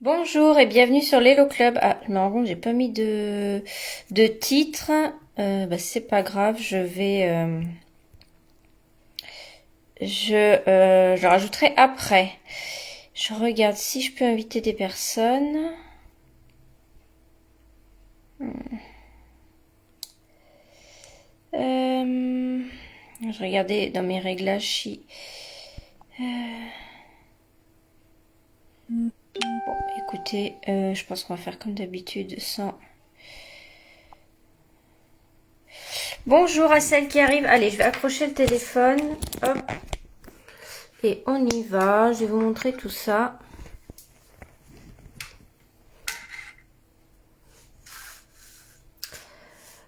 Bonjour et bienvenue sur l'Hello Club. Ah, je me rends compte, j'ai pas mis de titre. C'est pas grave, je le rajouterai après. Je regarde si je peux inviter des personnes. Je regardais dans mes réglages si... Bon, écoutez, je pense qu'on va faire comme d'habitude sans... Bonjour à celles qui arrivent. Allez, je vais accrocher le téléphone. Hop. Et on y va. Je vais vous montrer tout ça.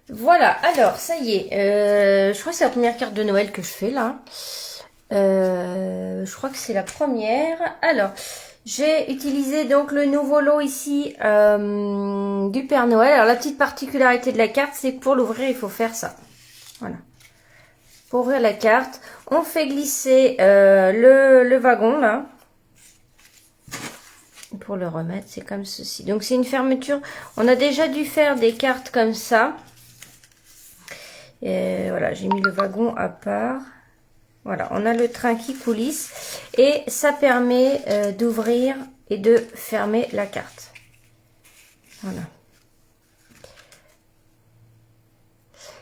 Voilà, alors ça y est, je crois que c'est la première carte de Noël que je fais là. Je crois que c'est la première. Alors, j'ai utilisé donc le nouveau lot ici du Père Noël. Alors la petite particularité de la carte, c'est que pour l'ouvrir, il faut faire ça. Voilà. Pour ouvrir la carte, on fait glisser le wagon là. Pour le remettre, c'est comme ceci. Donc c'est une fermeture. On a déjà dû faire des cartes comme ça. Et voilà, j'ai mis le wagon à part. Voilà, on a le train qui coulisse et ça permet d'ouvrir et de fermer la carte. Voilà.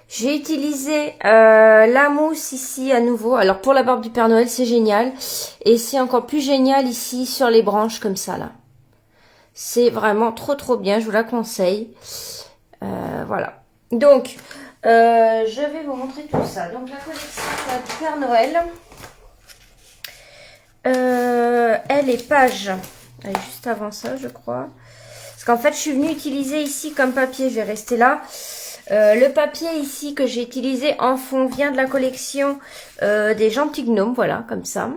J'ai utilisé la mousse ici à nouveau. Alors pour la barbe du Père Noël, c'est génial. Et c'est encore plus génial ici sur les branches comme ça là. C'est vraiment trop bien, je vous la conseille. Voilà. Donc... je vais vous montrer tout ça. Donc la collection du Père Noël, elle est page. Elle est juste avant ça, je crois. Parce qu'en fait, je suis venue utiliser ici comme papier. Je vais rester là. Le papier ici que j'ai utilisé en fond vient de la collection des gentils gnomes. Voilà, comme ça.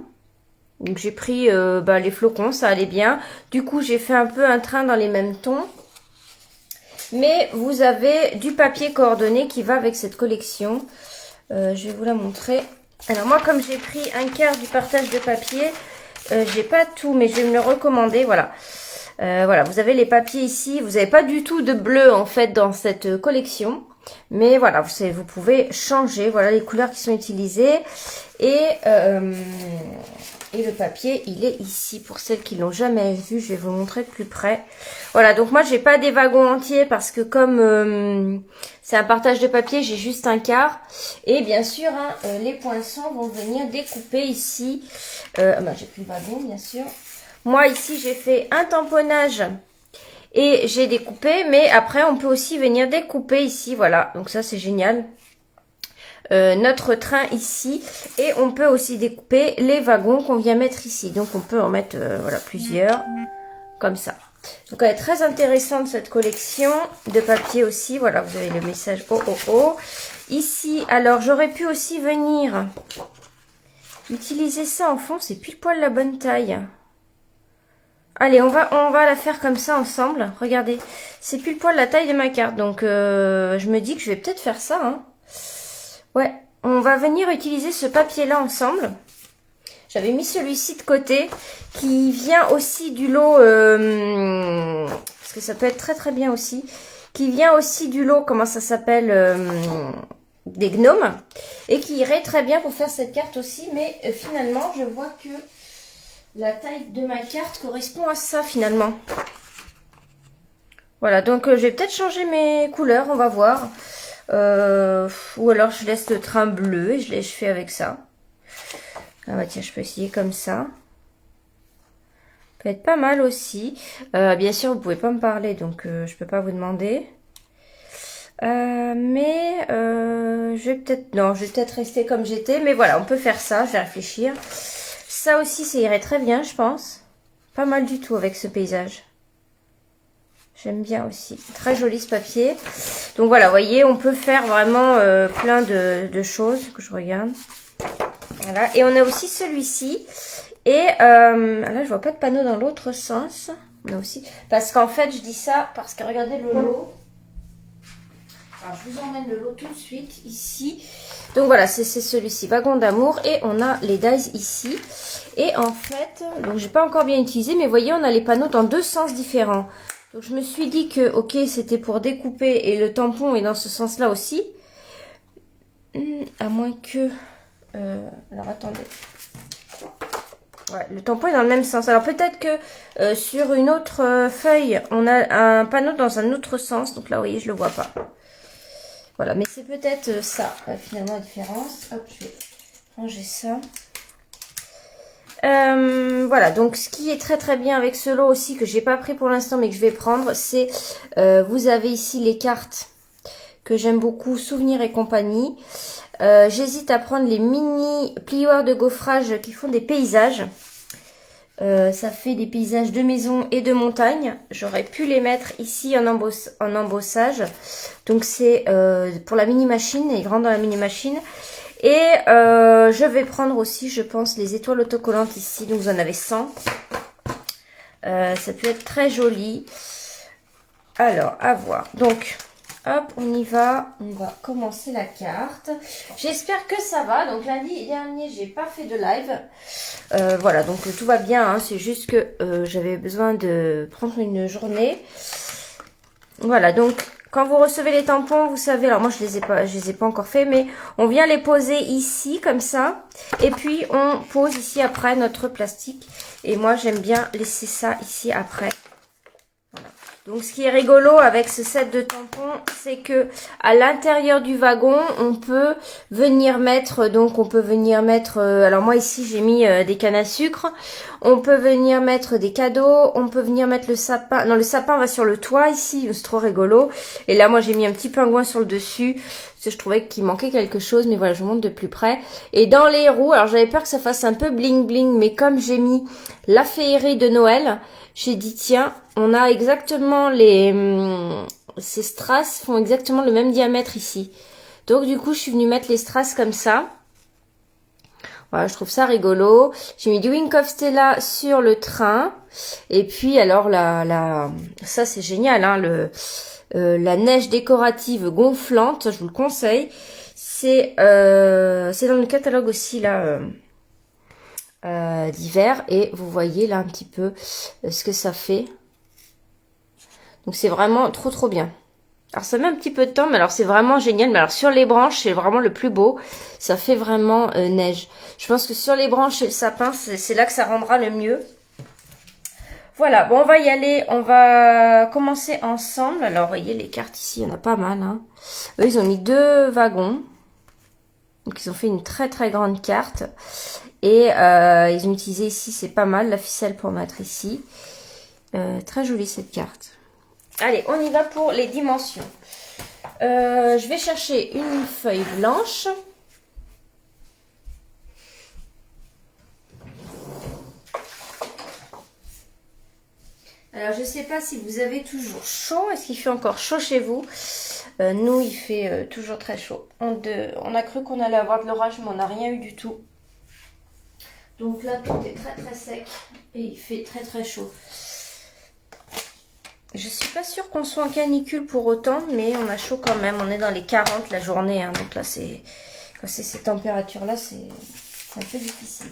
Donc j'ai pris les flocons, ça allait bien. Du coup, j'ai fait un peu un train dans les mêmes tons. Mais vous avez du papier coordonné qui va avec cette collection. Je vais vous la montrer. Alors moi, comme j'ai pris un quart du partage de papier, j'ai pas tout, mais je vais me le recommander. Voilà. Voilà, vous avez les papiers ici. Vous n'avez pas du tout de bleu en fait dans cette collection. Mais voilà, vous pouvez changer. Voilà les couleurs qui sont utilisées. Et le papier, il est ici. Pour celles qui l'ont jamais vu, je vais vous montrer de plus près. Voilà, donc moi, j'ai pas des wagons entiers parce que comme c'est un partage de papier, j'ai juste un quart. Et bien sûr, hein, les poinçons vont venir découper ici. J'ai plus le wagon, bien sûr. Moi, ici, j'ai fait un tamponnage et j'ai découpé. Mais après, on peut aussi venir découper ici. Voilà, donc ça, c'est génial. Notre train ici et on peut aussi découper les wagons qu'on vient mettre ici. Donc on peut en mettre voilà, plusieurs comme ça. Donc elle est très intéressante cette collection de papier aussi. Voilà, vous avez le message oh. Ici, alors j'aurais pu aussi venir utiliser ça en fond, c'est pile poil la bonne taille. Allez, on va la faire comme ça ensemble. Regardez, c'est pile poil la taille de ma carte. Donc je me dis que je vais peut-être faire ça, hein. Ouais, on va venir utiliser ce papier-là ensemble. J'avais mis celui-ci de côté qui vient aussi du lot, parce que ça peut être très bien aussi, qui vient aussi du lot, comment ça s'appelle, des gnomes, et qui irait très bien pour faire cette carte aussi, mais finalement, je vois que la taille de ma carte correspond à ça finalement. Voilà, donc je vais peut-être changer mes couleurs, on va voir. Ou alors je laisse le train bleu et je fais avec ça. Ah bah tiens, je peux essayer comme ça. Peut être pas mal aussi. Bien sûr, vous pouvez pas me parler, donc je peux pas vous demander. Je vais peut-être... Non, je vais peut-être rester comme j'étais. Mais voilà, on peut faire ça, je vais réfléchir. Ça aussi, ça irait très bien, je pense. Pas mal du tout avec ce paysage. J'aime bien aussi. Très joli ce papier. Donc voilà, vous voyez, on peut faire vraiment plein de choses que je regarde. Voilà. Et on a aussi celui-ci. Et là, je vois pas de panneau dans l'autre sens. On a aussi... Parce qu'en fait, je dis ça parce que regardez le lot. Alors, je vous emmène le lot tout de suite ici. Donc voilà, c'est celui-ci, Wagon d'amour. Et on a les dies ici. Et en fait, donc j'ai pas encore bien utilisé, mais vous voyez, on a les panneaux dans deux sens différents. Donc je me suis dit que, ok, c'était pour découper et le tampon est dans ce sens-là aussi. À moins que... alors attendez. Ouais, le tampon est dans le même sens. Alors peut-être que sur une autre feuille, on a un panneau dans un autre sens. Donc là, vous voyez, je le vois pas. Voilà, mais c'est peut-être ça, finalement, la différence. Hop, je vais ranger ça. Voilà, donc ce qui est très très bien avec ce lot aussi, que j'ai pas pris pour l'instant, mais que je vais prendre, c'est, vous avez ici les cartes que j'aime beaucoup, Souvenirs et compagnie. J'hésite à prendre les mini plioirs de gaufrage qui font des paysages. Ça fait des paysages de maison et de montagne. J'aurais pu les mettre ici en embossage. Donc c'est pour la mini machine, ils rentrent dans la mini machine. Et je vais prendre aussi, je pense, les étoiles autocollantes ici. Donc vous en avez 100. Ça peut être très joli. Alors, à voir. Donc... hop, on y va. On va commencer la carte. J'espère que ça va. Donc lundi dernier, j'ai pas fait de live. Voilà, donc tout va bien. Hein. C'est juste que j'avais besoin de prendre une journée. Voilà, donc quand vous recevez les tampons, vous savez, alors moi je les ai pas encore fait, mais on vient les poser ici comme ça. Et puis on pose ici après notre plastique. Et moi j'aime bien laisser ça ici après. Donc ce qui est rigolo avec ce set de tampons, c'est que à l'intérieur du wagon, on peut venir mettre, alors moi ici j'ai mis des cannes à sucre, on peut venir mettre des cadeaux, on peut venir mettre le sapin, non le sapin va sur le toit ici, c'est trop rigolo, et là moi j'ai mis un petit pingouin sur le dessus, parce que je trouvais qu'il manquait quelque chose, mais voilà je vous montre de plus près, et dans les roues, alors j'avais peur que ça fasse un peu bling bling, mais comme j'ai mis la féerie de Noël, j'ai dit tiens, on a exactement ces strass font exactement le même diamètre ici. Donc du coup, je suis venue mettre les strass comme ça. Voilà, je trouve ça rigolo. J'ai mis du Wink of Stella sur le train. Et puis alors ça c'est génial, hein, la neige décorative gonflante, je vous le conseille. C'est dans le catalogue aussi là. D'hiver, et vous voyez là un petit peu ce que ça fait. Donc c'est vraiment trop bien. Alors ça met un petit peu de temps, mais alors c'est vraiment génial. Mais alors sur les branches, c'est vraiment le plus beau. Ça fait vraiment neige. Je pense que sur les branches et le sapin, c'est là que ça rendra le mieux. Voilà, bon on va y aller. On va commencer ensemble. Alors vous voyez les cartes ici, il y en a pas mal. Hein. Eux ils ont mis 2 wagons. Donc ils ont fait une très grande carte. Et ils ont utilisé ici, c'est pas mal, la ficelle pour mettre ici. Très jolie cette carte. Allez, on y va pour les dimensions. Je vais chercher une feuille blanche. Alors, je ne sais pas si vous avez toujours chaud. Est-ce qu'il fait encore chaud chez vous? Nous, il fait toujours très chaud. On a cru qu'on allait avoir de l'orage, mais on n'a rien eu du tout. Donc là, tout est très sec et il fait très chaud. Je suis pas sûre qu'on soit en canicule pour autant, mais on a chaud quand même. On est dans les 40 la journée, hein. Donc là, quand c'est ces températures-là, c'est un peu difficile.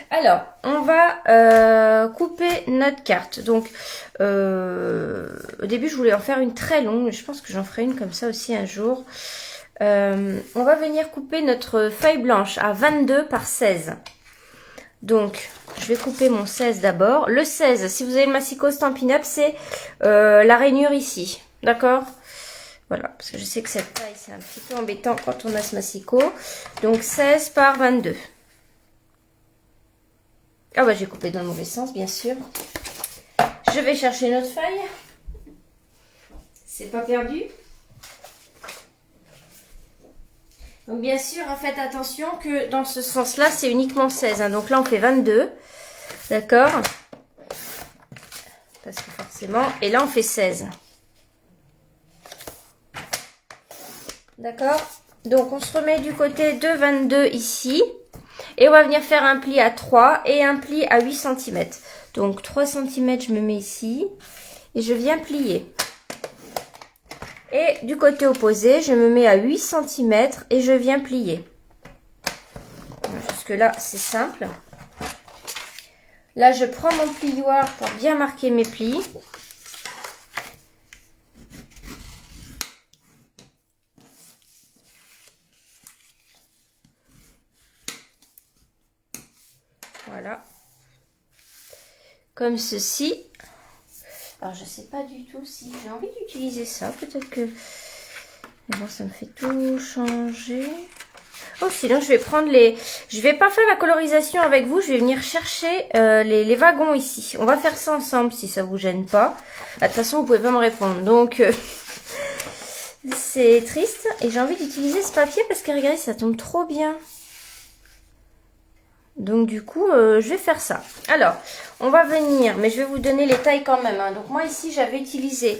Alors, on va couper notre carte. Donc, au début, je voulais en faire une très longue, mais je pense que j'en ferai une comme ça aussi un jour. On va venir couper notre feuille blanche à 22 par 16. Donc, je vais couper mon 16 d'abord. Le 16, si vous avez le massicot Stampin' Up, c'est la rainure ici. D'accord? Voilà, parce que je sais que cette taille, c'est un petit peu embêtant quand on a ce massicot. Donc, 16 par 22. Ah bah, j'ai coupé dans le mauvais sens, bien sûr. Je vais chercher notre feuille. C'est pas perdu. Donc bien sûr, faites attention que dans ce sens-là, c'est uniquement 16. Hein. Donc là, on fait 22. D'accord? Parce que forcément... Et là, on fait 16. D'accord? Donc, on se remet du côté de 22 ici. Et on va venir faire un pli à 3 et un pli à 8 cm. Donc, 3 cm, je me mets ici. Et je viens plier. Et du côté opposé, je me mets à 8 cm et je viens plier. Jusque là, c'est simple. Là, je prends mon plioir pour bien marquer mes plis. Voilà. Comme ceci. Alors, je sais pas du tout si j'ai envie d'utiliser ça. Peut-être que... Mais bon, ça me fait tout changer. Oh, sinon, je vais prendre les... Je vais pas faire la colorisation avec vous. Je vais venir chercher les wagons ici. On va faire ça ensemble si ça vous gêne pas. De toute façon, vous pouvez pas me répondre. Donc, c'est triste. Et j'ai envie d'utiliser ce papier parce que, regardez, ça tombe trop bien. Donc du coup, je vais faire ça. Alors, on va venir, mais je vais vous donner les tailles quand même. Hein. Donc moi ici, j'avais utilisé,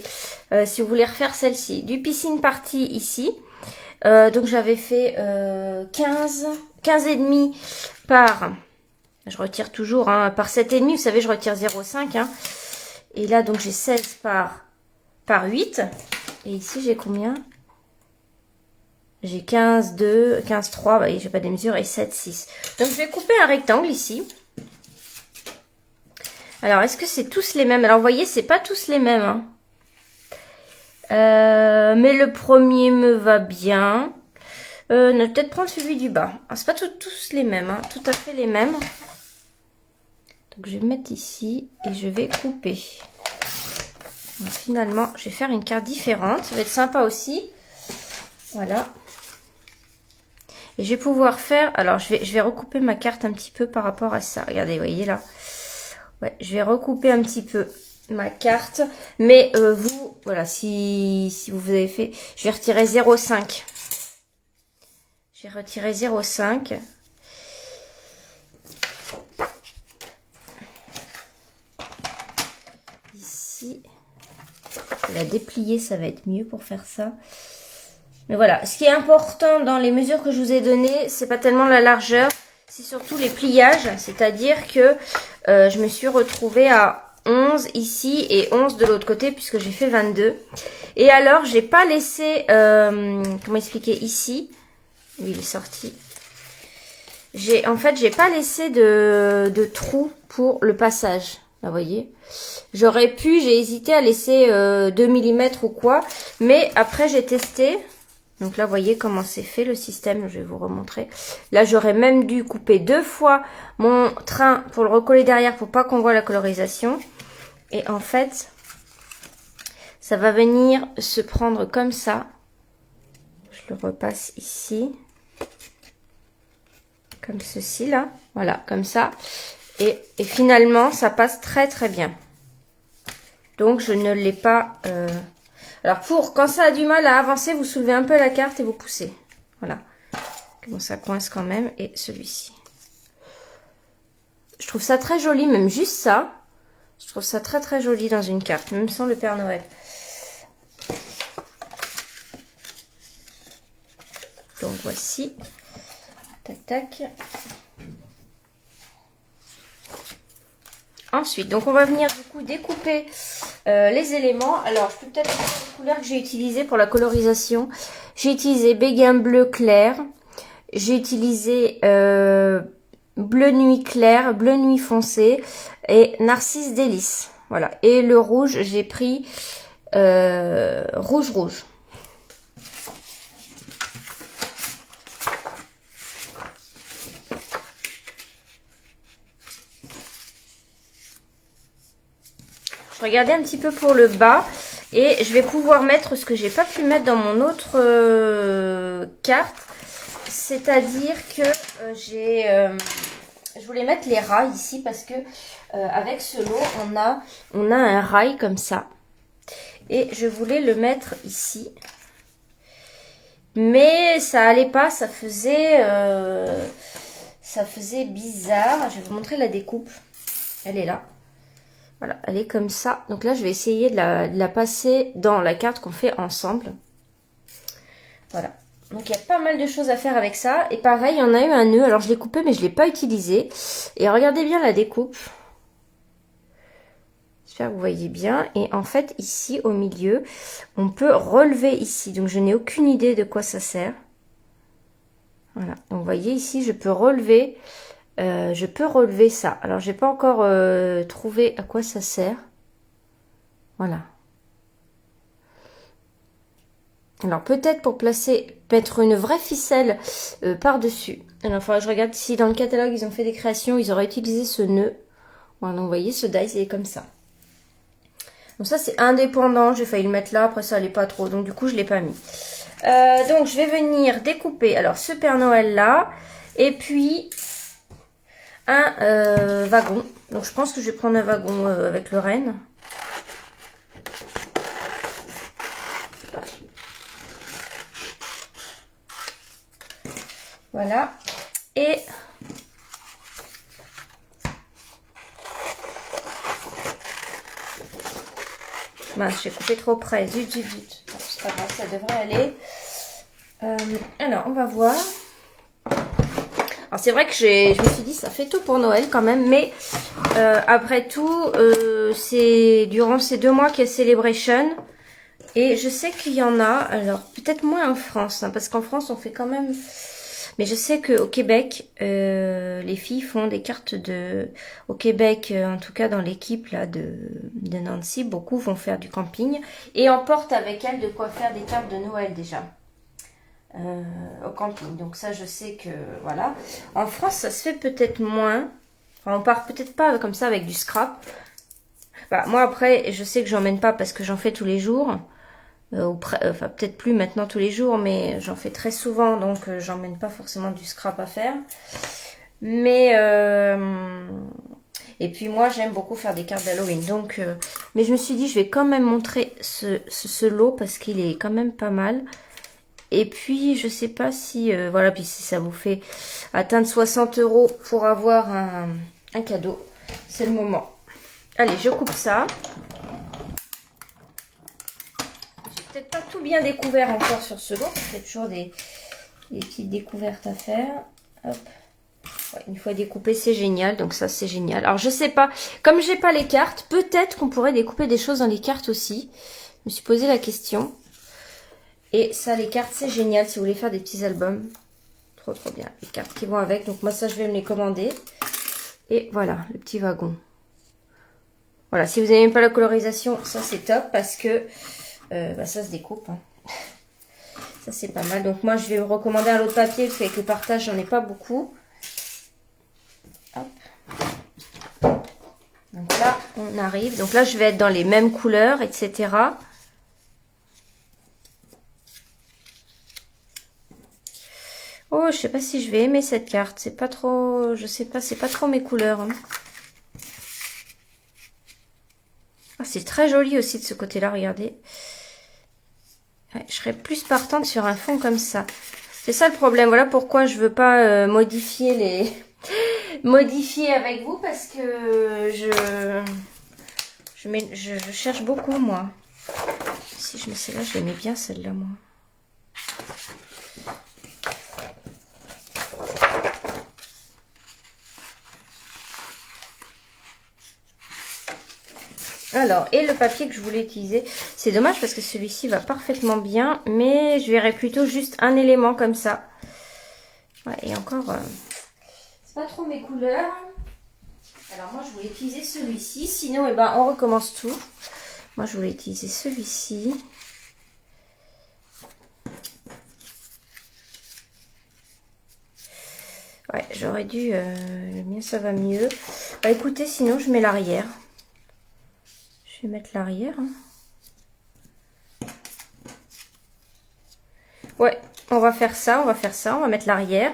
si vous voulez refaire celle-ci, du Piscine Party ici. Donc j'avais fait 15 et demi par, je retire toujours, hein, par 7 et demi. Vous savez, je retire 0,5. Hein. Et là, donc j'ai 16 par 8. Et ici, j'ai combien? J'ai 15, 2, 15, 3, vous voyez, j'ai pas des mesures, et 7, 6. Donc, je vais couper un rectangle ici. Alors, est-ce que c'est tous les mêmes? Alors, vous voyez, c'est pas tous les mêmes. Hein. Mais le premier me va bien. On va peut-être prendre celui du bas. Alors, c'est pas tous les mêmes, hein, tout à fait les mêmes. Donc, je vais mettre ici et je vais couper. Donc, finalement, je vais faire une carte différente. Ça va être sympa aussi. Voilà. Et je vais pouvoir faire... Alors, je vais recouper ma carte un petit peu par rapport à ça. Regardez, vous voyez là. Ouais, je vais recouper un petit peu ma carte. Mais vous, voilà, si vous avez fait... Je vais retirer 0,5. Je vais retirer 0,5. Ici. Je vais la déplier, ça va être mieux pour faire ça. Mais voilà, ce qui est important dans les mesures que je vous ai données, c'est pas tellement la largeur, c'est surtout les pliages. C'est-à-dire que je me suis retrouvée à 11 ici et 11 de l'autre côté puisque j'ai fait 22. Et alors, j'ai pas laissé, comment expliquer, ici. Oui, il est sorti. En fait, j'ai pas laissé de trou pour le passage. Là, vous voyez. J'aurais pu, j'ai hésité à laisser 2 mm ou quoi. Mais après, j'ai testé. Donc là, vous voyez comment c'est fait le système. Je vais vous remontrer. Là, j'aurais même dû couper 2 fois mon train pour le recoller derrière pour pas qu'on voit la colorisation. Et en fait, ça va venir se prendre comme ça. Je le repasse ici. Comme ceci là. Voilà, comme ça. Et finalement, ça passe très très bien. Donc, je ne l'ai pas... Alors, quand ça a du mal à avancer, vous soulevez un peu la carte et vous poussez. Voilà. Bon, ça coince quand même. Et celui-ci. Je trouve ça très joli, même juste ça. Je trouve ça très très joli dans une carte, même sans le Père Noël. Donc, voici. Tac, tac. Ensuite, donc on va venir du coup découper les éléments. Alors, je peux peut-être vous dire les couleurs que j'ai utilisées pour la colorisation. J'ai utilisé béguin bleu clair. J'ai utilisé bleu nuit clair, bleu nuit foncé et narcisse délice. Voilà. Et le rouge, j'ai pris rouge rouge. Je regardais un petit peu pour le bas et je vais pouvoir mettre ce que j'ai pas pu mettre dans mon autre carte. C'est-à-dire que je voulais mettre les rails ici parce que avec ce lot, on a un rail comme ça. Et je voulais le mettre ici. Mais ça allait pas, ça faisait bizarre. Je vais vous montrer la découpe. Elle est là. Voilà, elle est comme ça. Donc là, je vais essayer de la passer dans la carte qu'on fait ensemble. Voilà. Donc il y a pas mal de choses à faire avec ça. Et pareil, il y en a eu un nœud. Alors je l'ai coupé, mais je ne l'ai pas utilisé. Et regardez bien la découpe. J'espère que vous voyez bien. Et en fait, ici, au milieu, on peut relever ici. Donc, je n'ai aucune idée de quoi ça sert. Voilà. Donc, vous voyez ici, je peux relever ça. Alors, j'ai pas encore trouvé à quoi ça sert. Voilà. Alors, peut-être pour mettre une vraie ficelle par-dessus. Alors, il faudra que je regarde si dans le catalogue, ils ont fait des créations, ils auraient utilisé ce nœud. Voilà, donc, vous voyez, ce dice, il est comme ça. Donc ça c'est indépendant, j'ai failli le mettre là, après ça allait pas trop, donc du coup je l'ai pas mis. Donc je vais venir découper alors ce Père Noël là, et puis un wagon. Donc je pense que je vais prendre un wagon avec le renne. Voilà, et mince, j'ai coupé trop près. Zut, zut, zut. Bon, c'est pas grave, ça devrait aller. Alors, on va voir. Alors, c'est vrai que je me suis dit, ça fait tout pour Noël quand même. Mais après tout, c'est durant ces 2 mois qu'il y a Celebration. Et je sais qu'il y en a. Alors, peut-être moins en France. Hein, parce qu'en France, on fait quand même... Mais je sais qu'au Québec, les filles font des cartes au Québec, en tout cas dans l'équipe là de Nancy, beaucoup vont faire du camping et emportent avec elles de quoi faire des cartes de Noël déjà au camping. Donc ça, je sais que voilà. En France, ça se fait peut-être moins. Enfin, on part peut-être pas comme ça avec du scrap. Bah, moi après, je sais que j'emmène pas parce que j'en fais tous les jours. Enfin peut-être plus maintenant tous les jours, mais j'en fais très souvent, donc j'emmène pas forcément du scrap à faire. Mais et puis moi j'aime beaucoup faire des cartes d'Halloween, donc mais je me suis dit je vais quand même montrer ce lot parce qu'il est quand même pas mal. Et puis je sais pas si voilà, puis si ça vous fait atteindre 60 € pour avoir un cadeau, c'est le moment. Allez, je coupe ça. Peut-être pas tout bien découvert encore sur ce lot, c'est toujours des petites découvertes à faire. Hop. Ouais, une fois découpé, c'est génial, donc ça c'est génial. Alors je sais pas, comme j'ai pas les cartes, peut-être qu'on pourrait découper des choses dans les cartes aussi. Je me suis posé la question. Et ça, les cartes, c'est génial si vous voulez faire des petits albums. Trop trop bien, les cartes qui vont avec. Donc moi ça, je vais me les commander. Et voilà, le petit wagon. Voilà, si vous n'aimez pas la colorisation, ça c'est top parce que bah, ça se découpe. Hein. Ça c'est pas mal. Donc moi je vais vous recommander un lot de papier parce qu'avec le partage j'en ai pas beaucoup. Hop. Donc là on arrive. Donc là je vais être dans les mêmes couleurs, etc. Oh, je sais pas si je vais aimer cette carte. C'est pas trop, je sais pas, c'est pas trop mes couleurs. Hein. Ah, c'est très joli aussi de ce côté-là, regardez. Ouais, je serais plus partante sur un fond comme ça. C'est ça le problème. Voilà pourquoi je veux pas modifier avec vous parce que je cherche beaucoup moi. Si je mets celle-là, je l'aimais bien celle-là moi. Alors, et le papier que je voulais utiliser, c'est dommage parce que celui-ci va parfaitement bien, mais je verrais plutôt juste un élément comme ça. Ouais, et encore, c'est pas trop mes couleurs. Alors moi, je voulais utiliser celui-ci, sinon, eh ben, on recommence tout. Moi, je voulais utiliser celui-ci. Ouais, j'aurais dû, le mien, ça va mieux. Bah écoutez, sinon, je mets l'arrière. Je vais mettre l'arrière. Ouais, on va faire ça, on va mettre l'arrière.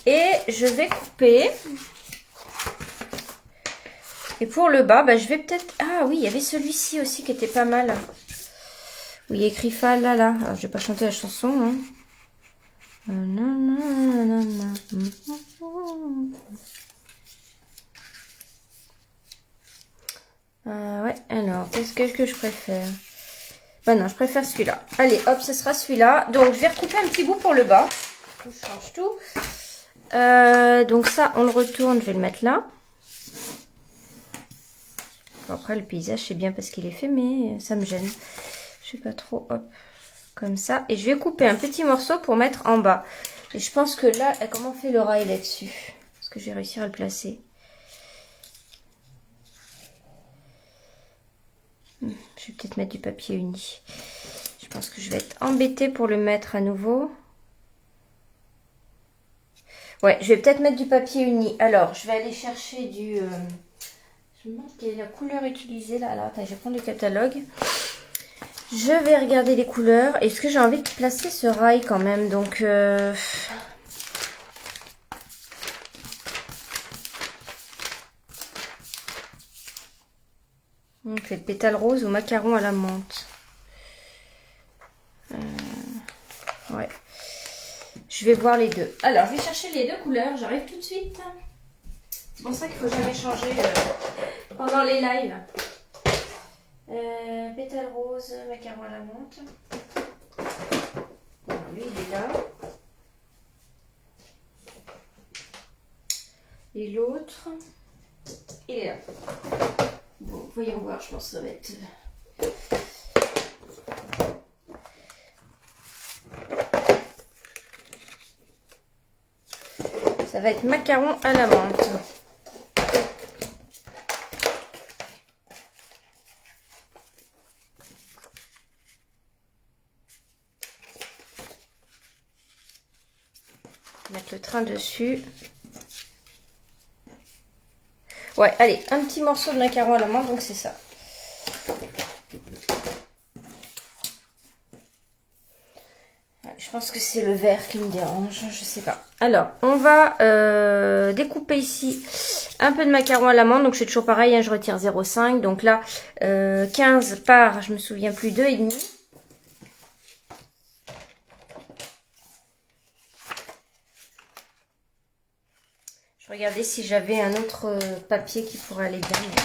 Et je vais couper. Et pour le bas, bah, je vais peut-être... Ah oui, il y avait celui-ci aussi qui était pas mal. Oui, il y a écrit fa la la. Alors, je vais pas chanter la chanson. Hein. Ouais, alors, qu'est-ce que je préfère? Bah non, je préfère celui-là. Allez, hop, ce sera celui-là. Donc, je vais recouper un petit bout pour le bas. Je change tout. Donc ça, on le retourne, je vais le mettre là. Bon, après, le paysage, c'est bien parce qu'il est fait, mais ça me gêne. Je sais pas trop, hop, comme ça. Et je vais couper un petit morceau pour mettre en bas. Et je pense que là, comment on fait le rail là-dessus? Est-ce que je vais réussir à le placer? Je vais peut-être mettre du papier uni. Je pense que je vais être embêtée pour le mettre à nouveau. Ouais, je vais peut-être mettre du papier uni. Alors, je vais aller chercher du... Je me demande quelle est la couleur utilisée là. Alors, attends, je vais prendre le catalogue. Je vais regarder les couleurs. Est-ce que j'ai envie de placer ce rail quand même? Donc, on fait le pétale rose ou macaron à la menthe. Ouais. Je vais voir les deux. Alors, je vais chercher les deux couleurs. J'arrive tout de suite. C'est pour ça qu'il faut jamais changer pendant les lives. Pétale rose, macaron à la menthe. Bon, lui, il est là. Et l'autre, il est là. Bon, voyons voir, je pense que ça va être... Ça va être macaron à la menthe. Mettre le train dessus. Ouais, allez, un petit morceau de macaron à la menthe, donc c'est ça. Je pense que c'est le vert qui me dérange, je sais pas. Alors, on va découper ici un peu de macaron à la menthe. Donc, je fais toujours pareil, hein, je retire 0,5. Donc là, 15 par, je me souviens plus, 2,5. Je regardais si j'avais un autre papier qui pourrait aller bien. Mais...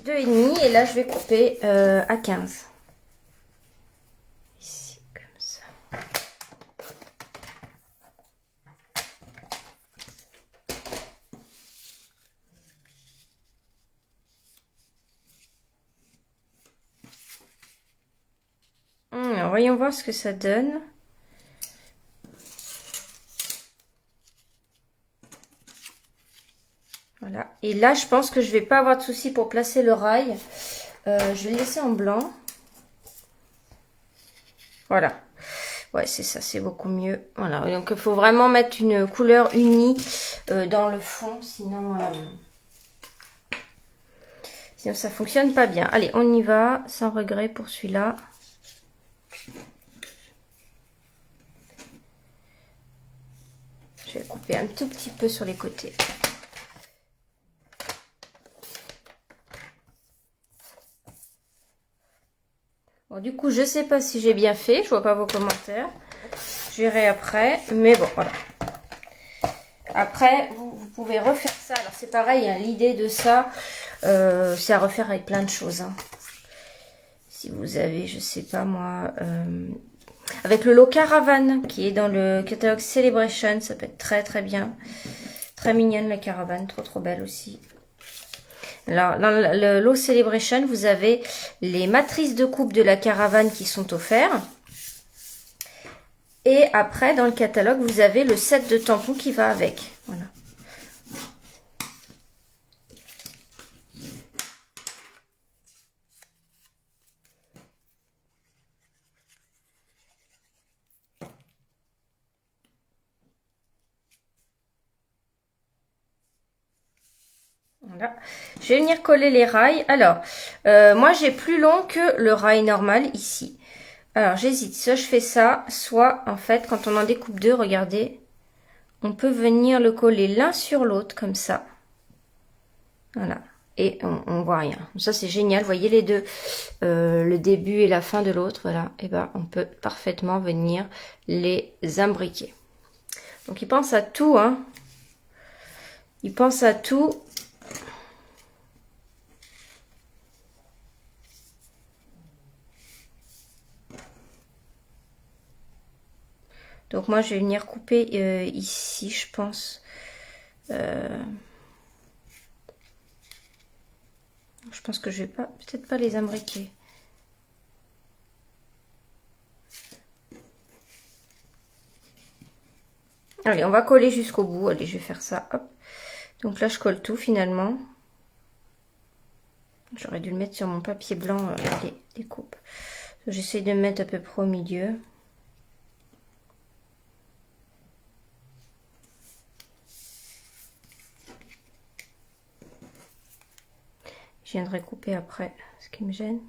2,5 et là, je vais couper à 15. Ici, comme ça. Alors, voyons voir ce que ça donne. Voilà. Et là, je pense que je vais pas avoir de souci pour placer le rail. Je vais le laisser en blanc. Voilà. Ouais, c'est ça, c'est beaucoup mieux. Voilà. Donc, il faut vraiment mettre une couleur unie dans le fond. Sinon, ça fonctionne pas bien. Allez, on y va. Sans regret pour celui-là. Je vais couper un tout petit peu sur les côtés. Bon, du coup, je sais pas si j'ai bien fait. Je vois pas vos commentaires. Je verrai après. Mais bon, voilà. Après, vous pouvez refaire ça. Alors, c'est pareil, hein, l'idée de ça, c'est à refaire avec plein de choses. Hein. Si vous avez, je sais pas moi... avec le lot caravane qui est dans le catalogue Celebration, ça peut être très très bien. Très mignonne la caravane, trop trop belle aussi. Alors, dans le lot Celebration, vous avez les matrices de coupe de la caravane qui sont offertes. Et après, dans le catalogue, vous avez le set de tampons qui va avec. Voilà. Voilà. Je vais venir coller les rails. Alors, moi j'ai plus long que le rail normal ici. Alors j'hésite, soit je fais ça, soit en fait quand on en découpe deux, regardez, on peut venir le coller l'un sur l'autre comme ça. Voilà. Et on voit rien. Ça c'est génial, vous voyez les deux, le début et la fin de l'autre, voilà. Et ben on peut parfaitement venir les imbriquer. Donc il pense à tout, hein. Il pense à tout. Donc moi, je vais venir couper ici, je pense. Je pense que je vais pas, peut-être pas les imbriquer. Allez, on va coller jusqu'au bout. Allez, je vais faire ça. Hop. Donc là, je colle tout finalement. J'aurais dû le mettre sur mon papier blanc, les coupes. J'essaie de me mettre à peu près au milieu. Je viendrai couper après, ce qui me gêne.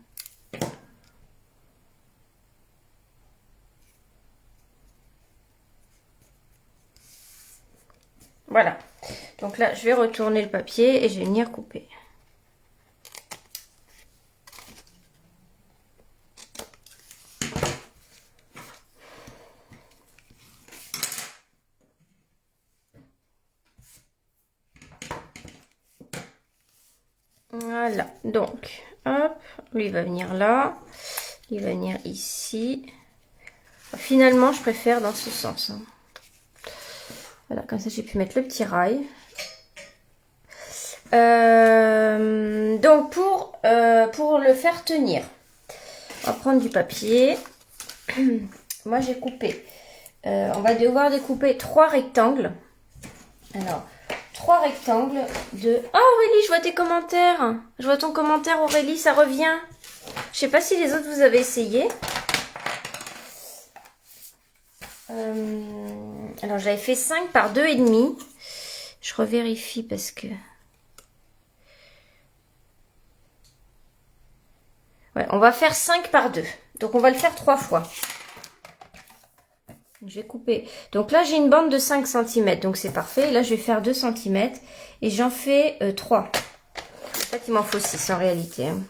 Voilà. Donc là, je vais retourner le papier et je vais venir couper. Voilà, donc, hop, lui il va venir là, il va venir ici. Finalement, je préfère dans ce sens. Hein. Voilà, comme ça j'ai pu mettre le petit rail. Donc, pour le faire tenir, on va prendre du papier. Moi, j'ai coupé. On va devoir découper 3 rectangles. Alors, 3 rectangles de... Oh Aurélie, je vois tes commentaires. Je vois ton commentaire Aurélie, ça revient. Je sais pas si les autres vous avez essayé. Alors j'avais fait 5 par 2,5. Je revérifie parce que... Ouais, on va faire 5 par 2. Donc on va le faire 3 fois. Je vais couper. Donc là, j'ai une bande de 5 cm. Donc c'est parfait. Et là, je vais faire 2 cm. Et j'en fais 3. En fait, il m'en faut 6 en réalité. Hein.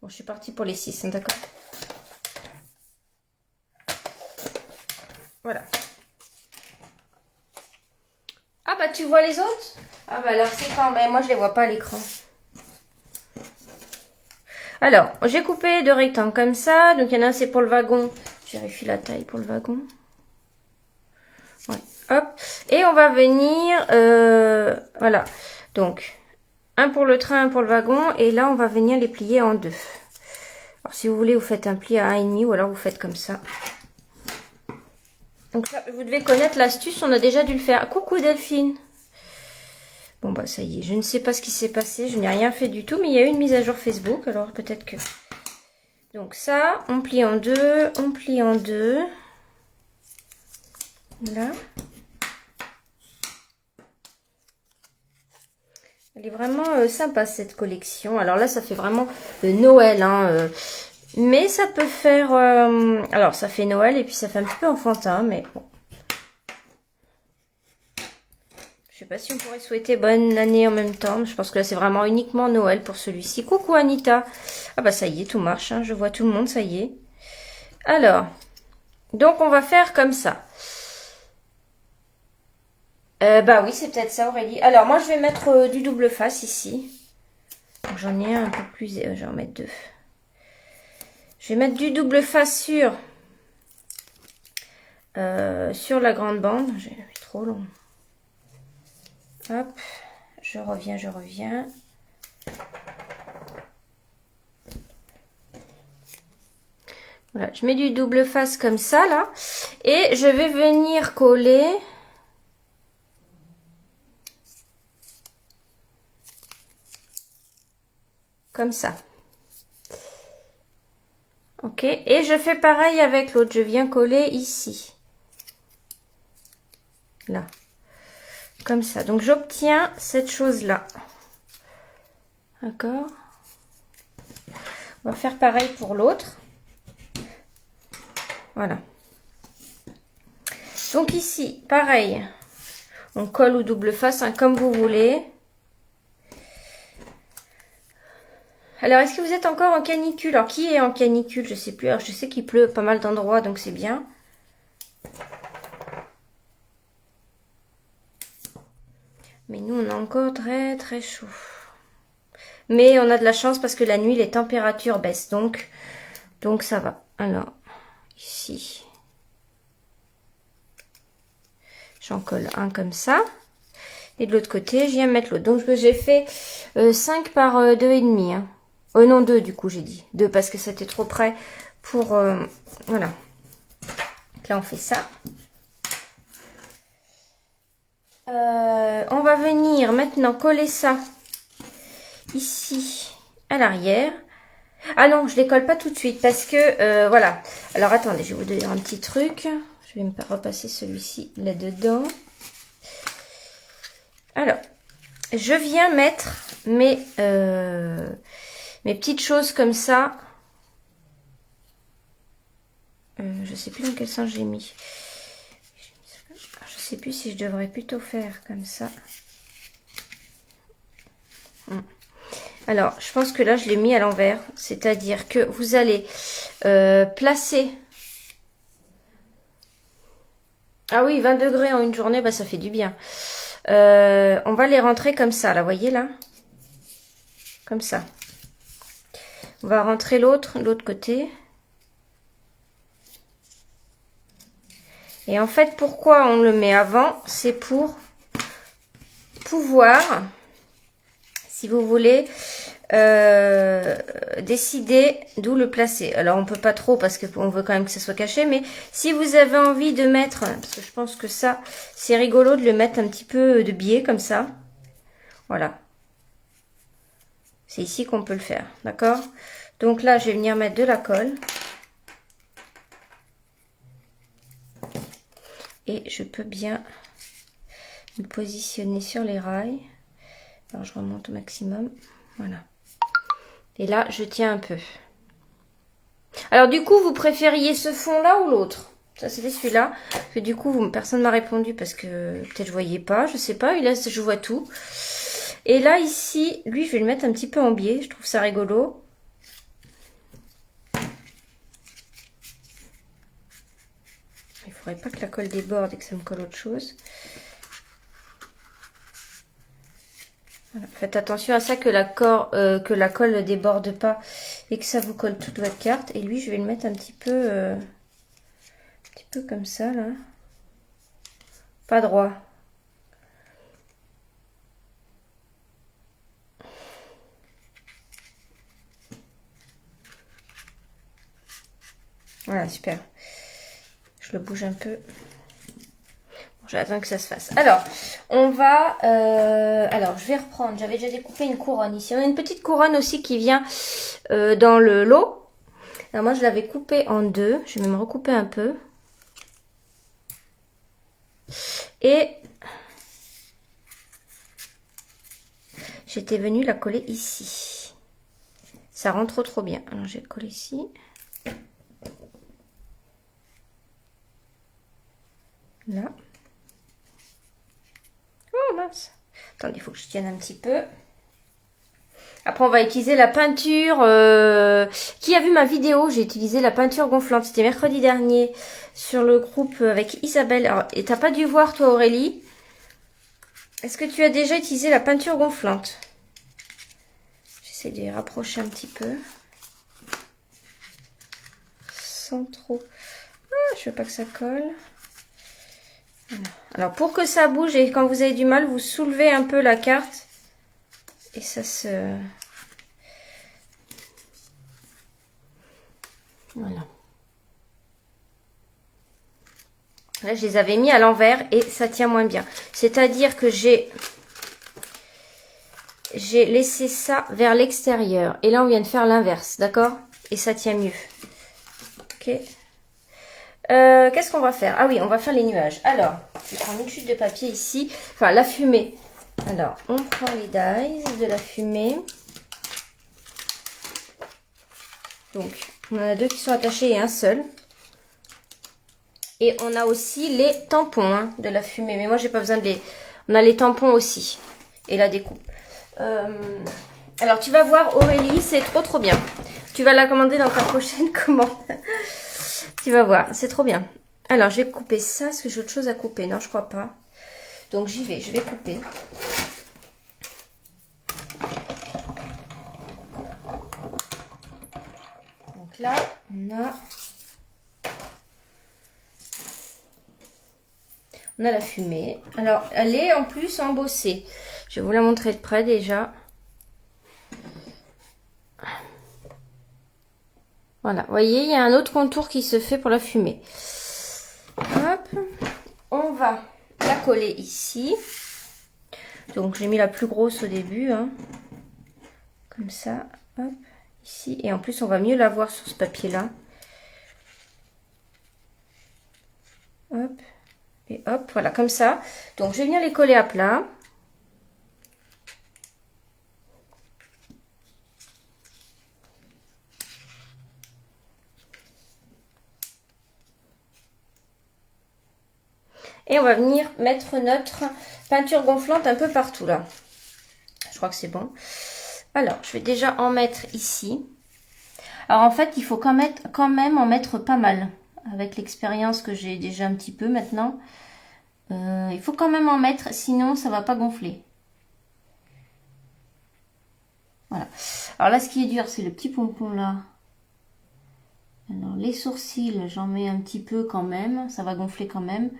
Bon, je suis partie pour les 6. Hein, d'accord. Voilà. Ah bah, tu vois les autres? Ah bah alors c'est quand même. Moi, je les vois pas à l'écran. Alors, j'ai coupé 2 rectangles comme ça. Donc, il y en a un, c'est pour le wagon. Je vérifie la taille pour le wagon. Ouais, hop. Et on va venir... voilà. Donc, un pour le train, un pour le wagon. Et là, on va venir les plier en 2. Alors, si vous voulez, vous faites un pli à 1,5 ou alors vous faites comme ça. Donc, là, vous devez connaître l'astuce. On a déjà dû le faire. Coucou Delphine. Bon, bah, ça y est. Je ne sais pas ce qui s'est passé. Je n'ai rien fait du tout. Mais il y a eu une mise à jour Facebook. Alors, peut-être que... Donc, ça, on plie en 2. On plie en 2. Là. Elle est vraiment sympa cette collection. Alors là, ça fait vraiment Noël. Hein, mais ça peut faire... alors, ça fait Noël et puis ça fait un petit peu enfantin. Mais bon. Je sais pas si on pourrait souhaiter bonne année en même temps. Je pense que là, c'est vraiment uniquement Noël pour celui-ci. Coucou Anita. Ah bah ça y est, tout marche. Hein. Je vois tout le monde, ça y est. Alors, donc on va faire comme ça. Bah oui, c'est peut-être ça Aurélie. Alors, moi, je vais mettre du double face ici. J'en ai un peu plus... je vais en mettre 2. Je vais mettre du double face sur la grande bande. J'ai mis trop long. Hop, je reviens, je reviens. Voilà, je mets du double face comme ça, là. Et je vais venir coller... Comme ça. Ok, et je fais pareil avec l'autre. Je viens coller ici. Là. Comme ça. Donc, j'obtiens cette chose-là. D'accord. On va faire pareil pour l'autre. Voilà. Donc, ici, pareil. On colle au double face, hein, comme vous voulez. Alors, est-ce que vous êtes encore en canicule? Alors, qui est en canicule? Je sais plus. Alors, je sais qu'il pleut pas mal d'endroits, donc c'est bien. Mais nous, on a encore très, très chaud. Mais on a de la chance parce que la nuit, les températures baissent. Donc ça va. Alors, ici, j'en colle un comme ça. Et de l'autre côté, je viens mettre l'autre. Donc, j'ai fait 5 par 2,5. Hein. Non, 2 du coup, j'ai dit. 2 parce que c'était trop près pour... voilà. Donc là, on fait ça. On va venir maintenant coller ça ici à l'arrière. Ah non, je les colle pas tout de suite parce que voilà. Alors attendez, je vais vous donner un petit truc. Je vais me repasser celui-ci là-dedans. Alors, je viens mettre mes petites choses comme ça. Je sais plus dans quel sens j'ai mis. Je sais plus si je devrais plutôt faire comme ça. Alors, je pense que là, je l'ai mis à l'envers. C'est-à-dire que vous allez placer... Ah oui, 20 degrés en une journée, bah ça fait du bien. On va les rentrer comme ça, là, voyez là? Comme ça. On va rentrer l'autre côté. Et en fait, pourquoi on le met avant? C'est pour pouvoir, si vous voulez, décider d'où le placer. Alors, on peut pas trop parce qu'on veut quand même que ça soit caché. Mais si vous avez envie de mettre, parce que je pense que ça, c'est rigolo de le mettre un petit peu de biais comme ça. Voilà. C'est ici qu'on peut le faire, d'accord? Donc là, je vais venir mettre de la colle. Et je peux bien me positionner sur les rails. Alors, je remonte au maximum. Voilà. Et là, je tiens un peu. Alors, du coup, vous préfériez ce fond-là ou l'autre? Ça, c'était celui-là. Que du coup, personne ne m'a répondu parce que peut-être je voyais pas. Je sais pas. Et là, je vois tout. Et là, ici, lui, je vais le mettre un petit peu en biais. Je trouve ça rigolo. Il faudrait pas que la colle déborde et que ça me colle autre chose. Voilà. Faites attention à ça, que la colle ne déborde pas et que ça vous colle toute votre carte. Et lui, je vais le mettre un petit peu comme ça, là. Pas droit. Voilà, super. Je le bouge un peu. J'attends que ça se fasse. Alors, on va... alors, je vais reprendre. J'avais déjà découpé une couronne ici. On a une petite couronne aussi qui vient dans le lot. Alors, moi, je l'avais coupée en deux. Je vais même recouper un peu. Et j'étais venue la coller ici. Ça rentre trop bien. Alors, je vais le coller ici. Là. Oh mince. Attendez, il faut que je tienne un petit peu. Après, on va utiliser la peinture. Qui a vu ma vidéo? J'ai utilisé la peinture gonflante. C'était mercredi dernier sur le groupe avec Isabelle. Alors, et t'as pas dû voir, toi, Aurélie? Est-ce que tu as déjà utilisé la peinture gonflante? J'essaie de les rapprocher un petit peu. Sans trop. Ah, je veux pas que ça colle. Voilà. Alors, pour que ça bouge et quand vous avez du mal, vous soulevez un peu la carte. Et ça se... Voilà. Là, je les avais mis à l'envers et ça tient moins bien. C'est-à-dire que j'ai laissé ça vers l'extérieur. Et là, on vient de faire l'inverse, d'accord? Et ça tient mieux. Ok. Qu'est-ce qu'on va faire? Ah oui, on va faire les nuages. Alors, je vais prendre une chute de papier ici. Enfin, la fumée. Alors, on prend les dies de la fumée. Donc, on en a deux qui sont attachés et un seul. Et on a aussi les tampons hein, de la fumée. Mais moi, j'ai pas besoin de les... On a les tampons aussi. Et la découpe. Alors, tu vas voir, Aurélie, c'est trop bien. Tu vas la commander dans ta prochaine commande. Tu vas voir, c'est trop bien. Alors, je vais couper ça. Est-ce que j'ai autre chose à couper? Non, je crois pas. Donc, j'y vais. Je vais couper. Donc là, on a la fumée. Alors, elle est en plus embossée. Je vais vous la montrer de près déjà. Voilà, vous voyez, il y a un autre contour qui se fait pour la fumée. Hop, on va la coller ici. Donc, j'ai mis la plus grosse au début, hein. Comme ça, hop, ici. Et en plus, on va mieux la voir sur ce papier-là. Hop, et hop, voilà, comme ça. Donc, je vais venir les coller à plat. Et on va venir mettre notre peinture gonflante un peu partout là. Je crois que c'est bon. Alors, je vais déjà en mettre ici. Alors en fait, il faut quand même en mettre pas mal. Avec l'expérience que j'ai déjà un petit peu maintenant. Il faut quand même en mettre, sinon ça va pas gonfler. Voilà. Alors là, ce qui est dur, c'est le petit pompon là. Alors les sourcils, j'en mets un petit peu quand même. Ça va gonfler quand même.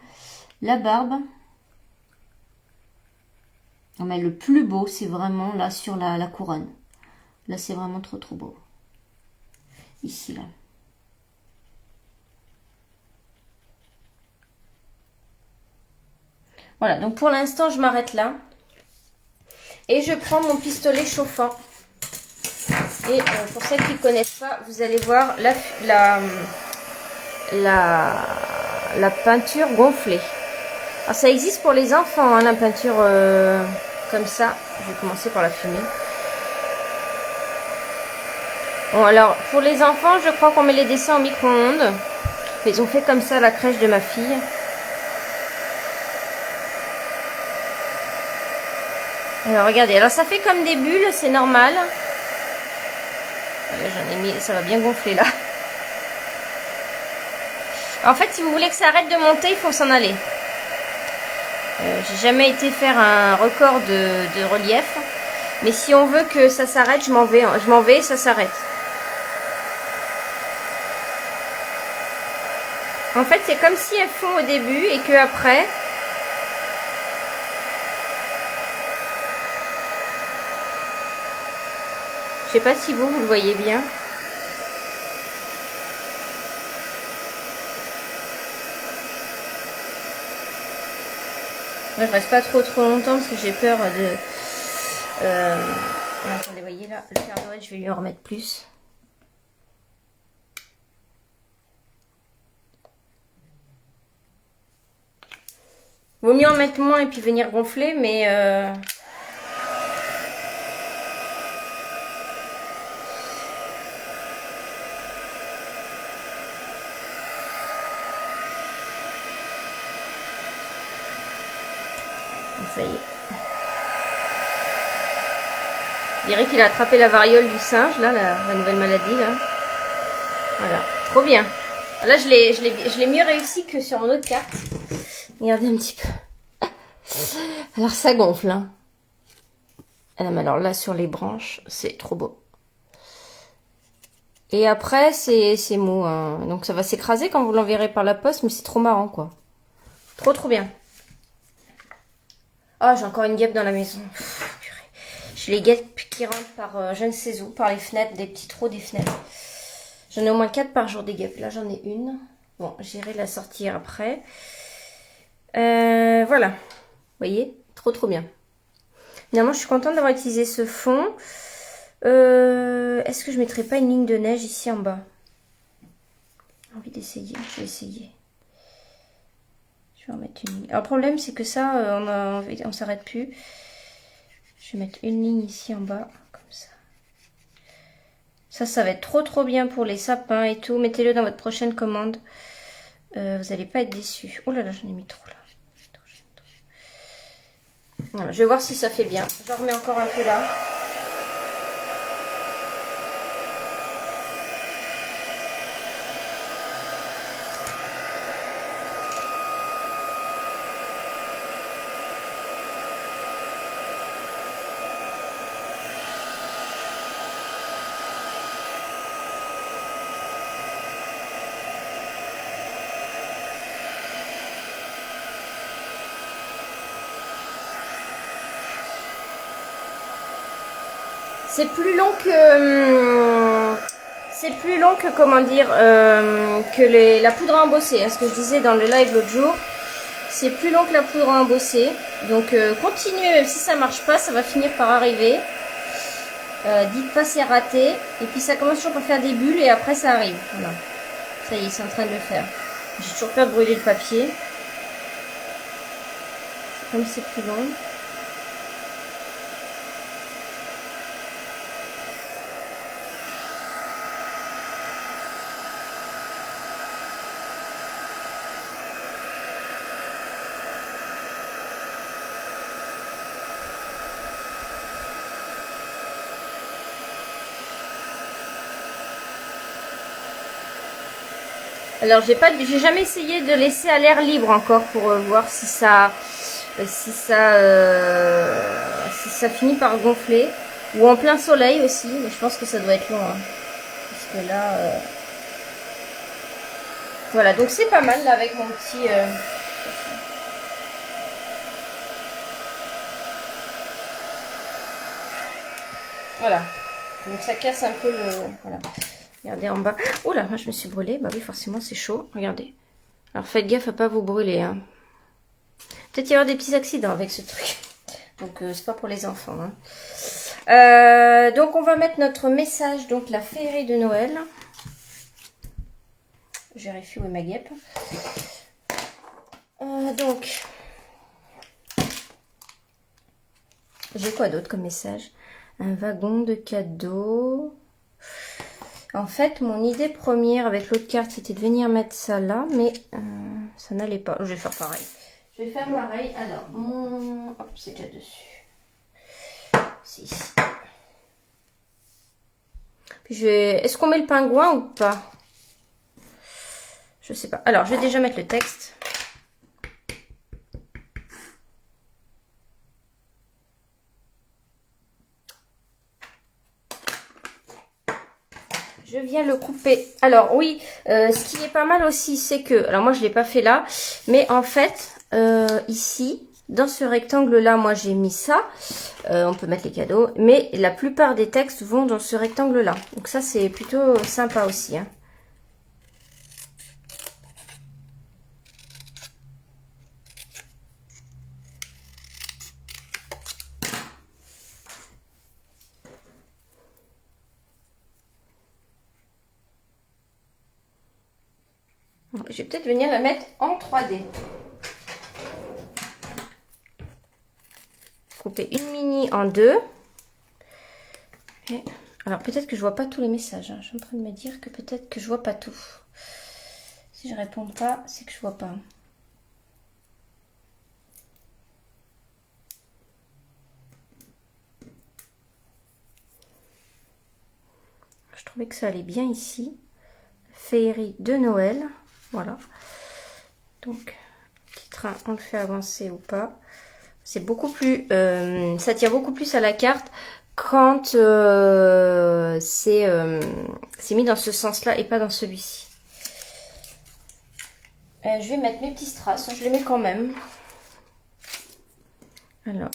La barbe. Non, mais le plus beau, c'est vraiment là sur la couronne. Là, c'est vraiment trop trop beau. Ici, là. Voilà, donc pour l'instant, je m'arrête là. Et je prends mon pistolet chauffant. Et pour celles qui ne connaissent pas, vous allez voir la peinture gonflée. Alors, ça existe pour les enfants, hein, la peinture comme ça. Je vais commencer par la fumée. Bon, alors, pour les enfants, je crois qu'on met les dessins au micro-ondes. Ils ont fait comme ça à la crèche de ma fille. Alors, regardez. Alors, ça fait comme des bulles, c'est normal. J'en ai mis, ça va bien gonfler là. En fait, si vous voulez que ça arrête de monter, il faut s'en aller. J'ai jamais été faire un record de relief. Mais si on veut que ça s'arrête, je m'en vais et ça s'arrête. En fait, c'est comme si elles font au début et que après... Je sais pas si vous le voyez bien. Moi, je reste pas trop longtemps parce que j'ai peur de... Attendez, voyez là, le fer doré, je vais lui en remettre plus. Vaut mieux en mettre moins et puis venir gonfler, mais... Ça y est. Je dirais qu'il a attrapé la variole du singe, là, la nouvelle maladie, là. Voilà, trop bien. Là, je l'ai mieux réussi que sur mon autre carte. Regardez un petit peu. Alors, ça gonfle, hein. Alors là, sur les branches, c'est trop beau. Et après, c'est mou, hein. Donc, ça va s'écraser quand vous l'enverrez par la poste, mais c'est trop marrant, quoi. Trop, trop bien. Oh, j'ai encore une guêpe dans la maison. J'ai les guêpes qui rentrent par je ne sais où, par les fenêtres, des petits trous des fenêtres. J'en ai au moins 4 par jour des guêpes. Là, j'en ai une. Bon, j'irai la sortir après. Voilà. Vous voyez, trop trop bien. Finalement, je suis contente d'avoir utilisé ce fond. Est-ce que je mettrai pas une ligne de neige ici en bas? J'ai envie d'essayer. Je vais essayer. Je vais en mettre une ligne. Alors, le problème, c'est que ça, on s'arrête plus. Je vais mettre une ligne ici en bas, comme ça. Ça va être trop trop bien pour les sapins et tout. Mettez-le dans votre prochaine commande. Vous n'allez pas être déçus. Oh là là, j'en ai mis trop là. Voilà, je vais voir si ça fait bien. J'en remets encore un peu là. C'est plus long que... c'est plus long que, comment dire, que la poudre à embosser. Hein, ce que je disais dans le live l'autre jour. C'est plus long que la poudre à embosser. Donc, continuez, même si ça marche pas, ça va finir par arriver. Dites pas c'est raté. Et puis, ça commence toujours par faire des bulles et après, ça arrive. Voilà. Ça y est, c'est en train de le faire. J'ai toujours peur de brûler le papier. Comme c'est plus long. Alors j'ai jamais essayé de laisser à l'air libre encore pour voir si ça finit par gonfler, ou en plein soleil aussi, mais je pense que ça doit être long, hein, parce que là voilà, donc c'est pas mal là avec mon petit voilà, donc ça casse un peu le voilà. Regardez en bas. Oh là, moi je me suis brûlée. Bah oui, forcément c'est chaud. Regardez. Alors faites gaffe à pas vous brûler. Hein. Peut-être y avoir des petits accidents avec ce truc. Donc c'est pas pour les enfants. Hein. Donc on va mettre notre message. Donc la féerie de Noël. Je vérifie où est ma guêpe. Donc. J'ai quoi d'autre comme message? Un wagon de cadeaux. En fait, mon idée première avec l'autre carte, c'était de venir mettre ça là, mais ça n'allait pas. Je vais faire pareil. Je vais faire pareil. Alors, mon... Hop, c'est déjà dessus. C'est ici. Puis je vais... Est-ce qu'on met le pingouin ou pas? Je sais pas. Alors, je vais déjà mettre le texte. Je viens le couper. Alors oui, ce qui est pas mal aussi, c'est que... Alors moi, je ne l'ai pas fait là. Mais en fait, ici, dans ce rectangle-là, moi, j'ai mis ça. On peut mettre les cadeaux. Mais la plupart des textes vont dans ce rectangle-là. Donc ça, c'est plutôt sympa aussi. Hein. Je vais peut-être venir la mettre en 3D. Couper une mini en deux. Et... Alors peut-être que je vois pas tous les messages. Hein. Je suis en train de me dire que peut-être que je vois pas tout. Si je réponds pas, c'est que je vois pas. Je trouvais que ça allait bien ici. Féerie de Noël. Voilà. Donc, petit train, on le fait avancer ou pas. C'est beaucoup plus... ça tire beaucoup plus à la carte quand c'est mis dans ce sens-là et pas dans celui-ci. Je vais mettre mes petits strass. Je les mets quand même. Alors,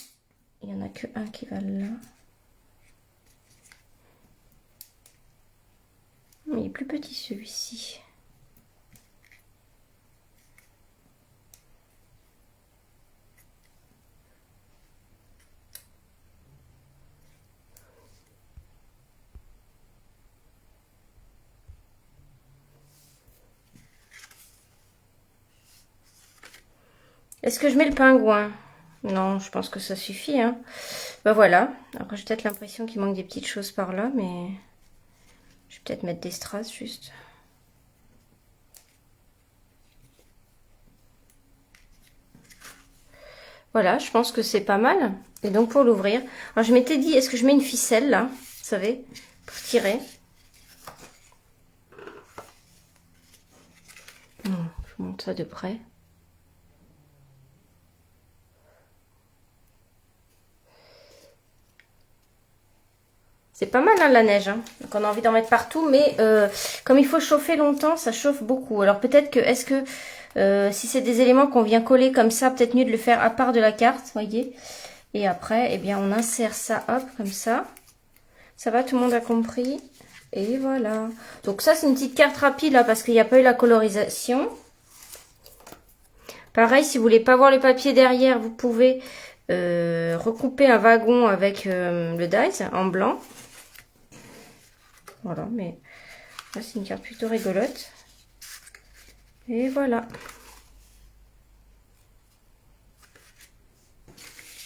il n'y en a que un qui va là. Il est plus petit celui-ci. Est-ce que je mets le pingouin? Non, je pense que ça suffit. Hein. Ben voilà. Après, j'ai peut-être l'impression qu'il manque des petites choses par là, mais je vais peut-être mettre des strass juste. Voilà, je pense que c'est pas mal. Et donc, pour l'ouvrir, alors je m'étais dit, est-ce que je mets une ficelle là, vous savez, pour tirer. Je vous montre ça de près. C'est pas mal hein, la neige, hein. Donc on a envie d'en mettre partout, mais comme il faut chauffer longtemps, ça chauffe beaucoup. Alors peut-être que, est-ce que si c'est des éléments qu'on vient coller comme ça, peut-être mieux de le faire à part de la carte, voyez. Et après, eh bien on insère ça, hop, comme ça. Ça va, tout le monde a compris? Et voilà. Donc ça, c'est une petite carte rapide là parce qu'il n'y a pas eu la colorisation. Pareil, si vous voulez pas voir le papier derrière, vous pouvez recouper un wagon avec le dies en blanc. Voilà, mais là, c'est une carte plutôt rigolote. Et voilà.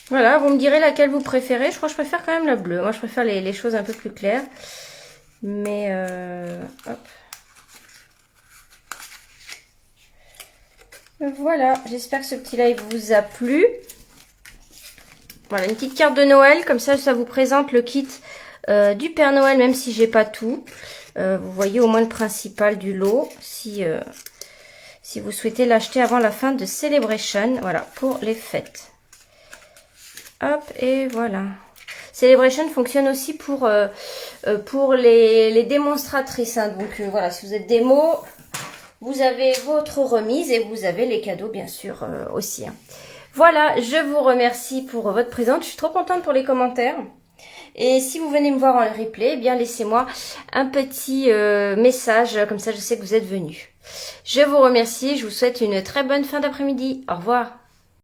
Voilà, vous me direz laquelle vous préférez. Je crois que je préfère quand même la bleue. Moi, je préfère les choses un peu plus claires. Mais, hop. Voilà, j'espère que ce petit live vous a plu. Voilà, une petite carte de Noël. Comme ça vous présente le kit du Père Noël, même si j'ai pas tout. Vous voyez au moins le principal du lot. Si vous souhaitez l'acheter avant la fin de Celebration. Voilà, pour les fêtes. Hop, et voilà. Celebration fonctionne aussi pour les démonstratrices. Hein. Donc voilà, si vous êtes démo, vous avez votre remise et vous avez les cadeaux bien sûr aussi. Hein. Voilà, je vous remercie pour votre présence. Je suis trop contente pour les commentaires. Et si vous venez me voir en replay, eh bien laissez-moi un petit message, comme ça je sais que vous êtes venus. Je vous remercie, je vous souhaite une très bonne fin d'après-midi. Au revoir.